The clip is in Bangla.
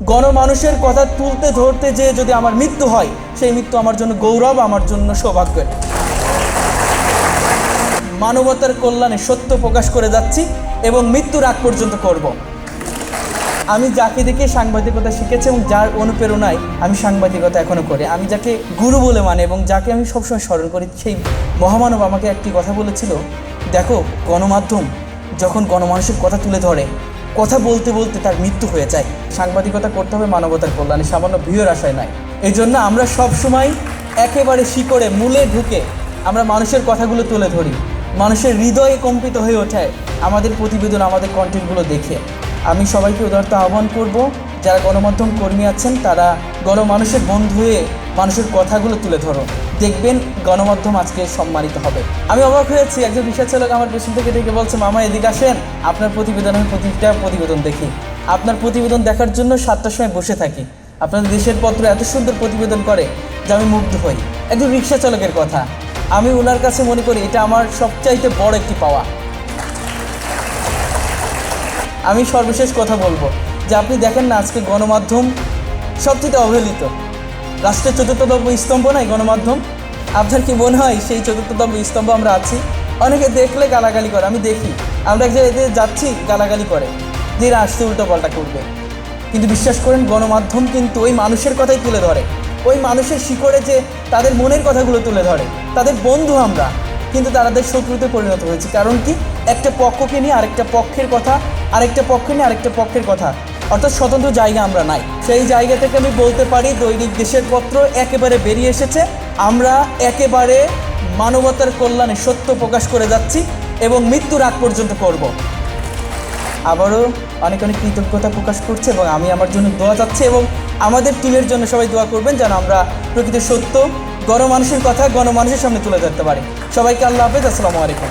গণমানুষের কথা তুলতে ধরতে যে যদি আমার মৃত্যু হয়, সেই মৃত্যু আমার জন্য গৌরব, আমার জন্য সৌভাগ্যের। মানবতার কল্যাণে সত্য প্রকাশ করে যাচ্ছি এবং মৃত্যুর আগ পর্যন্ত করব। আমি যাকে দেখে সাংবাদিকতা শিখেছি এবং যার অনুপ্রেরণায় আমি সাংবাদিকতা এখনও করি, আমি যাকে গুরু বলে মানে এবং যাকে আমি সবসময় স্মরণ করি, সেই মহামানব আমাকে একটি কথা বলেছিল, দেখো গণমাধ্যম যখন গণমানুষের কথা তুলে ধরে, কথা বলতে বলতে তার মৃত্যু হয়ে যায়। সাংবাদিকতা করতে হবে মানবতার কল্যাণে, সামান্য ভিউয়ের আশায় নয়। এই জন্য আমরা সবসময় একেবারে শিকড়ে মূলে ঢুকে আমরা মানুষের কথাগুলো তুলে ধরি, মানুষের হৃদয়ে কম্পিত হয়ে ওঠে আমাদের প্রতিবেদন, আমাদের কন্টেন্টগুলো দেখে। আমি সবাইকে উদারতা আহ্বান করব, যারা গণমাধ্যম কর্মী আছেন তারা গণমানুষের বন্ধু হয়ে মানুষের কথাগুলো তুলে ধরো, দেখবেন গণমাধ্যম আজকে সম্মানিত হবে। আমি অবাক হয়েছি, একজন রিক্সা চালক আমার পেছন থেকে ডেকে বলছে, মামা এদিকে আসেন, আপনার প্রতিবেদন, আমি প্রতিটা প্রতিবেদন দেখি, আপনার প্রতিবেদন দেখার জন্য 7টার সময় বসে থাকি, আপনাদের দেশের পত্র এত সুন্দর প্রতিবেদন করে যে আমি মুগ্ধ হই। একজন রিক্সা চালকের কথা, আমি ওনার কাছে মনে করি এটা আমার সবচাইতে বড় একটি পাওয়া। আমি সর্বশেষ কথা বলবো যে আপনি দেখেন না, আজকে গণমাধ্যম সবচেয়ে অবহেলিত, রাষ্ট্রের 4র্থতম স্তম্ভ নয় গণমাধ্যম? আপনার কি মনে হয় সেই 4র্থতম স্তম্ভ আমরা আছি? অনেকে দেখলে গালাগালি করে, আমি দেখি, আমরা এক জায়গায় যাচ্ছি গালাগালি করে, যে আসতে উল্টো পাল্টা করবে। কিন্তু বিশ্বাস করেন, গণমাধ্যম কিন্তু ওই মানুষের কথাই তুলে ধরে, ওই মানুষের শিকড়ে যে তাদের মনের কথাগুলো তুলে ধরে। তাদের বন্ধু আমরা, কিন্তু তাদের শত্রুতে পরিণত হয়েছে। কারণ কি? একটা পক্ষকে নিয়ে আরেকটা পক্ষের কথা, আরেকটা পক্ষ নিয়ে আরেকটা পক্ষের কথা, অর্থাৎ স্বতন্ত্র জায়গা আমরা নাই। সেই জায়গা থেকে আমি বলতে পারি, দৈনিক দেশের পত্র একেবারে বেরিয়ে এসেছে। আমরা একেবারে মানবতার কল্যাণে সত্য প্রকাশ করে যাচ্ছি এবং মৃত্যুর আগ পর্যন্ত করব। আবারও অনেক অনেক কৃতজ্ঞতা প্রকাশ করছে এবং আমি আমার জন্য দোয়া চাচ্ছি এবং আমাদের টিমের জন্য সবাই দোয়া করবেন যেন আমরা প্রকৃত সত্য গণমানুষের কথা গণমানুষের সামনে তুলে ধরতে পারি। সবাইকে আল্লাহ হাফেজ, আসসালামু আলাইকুম।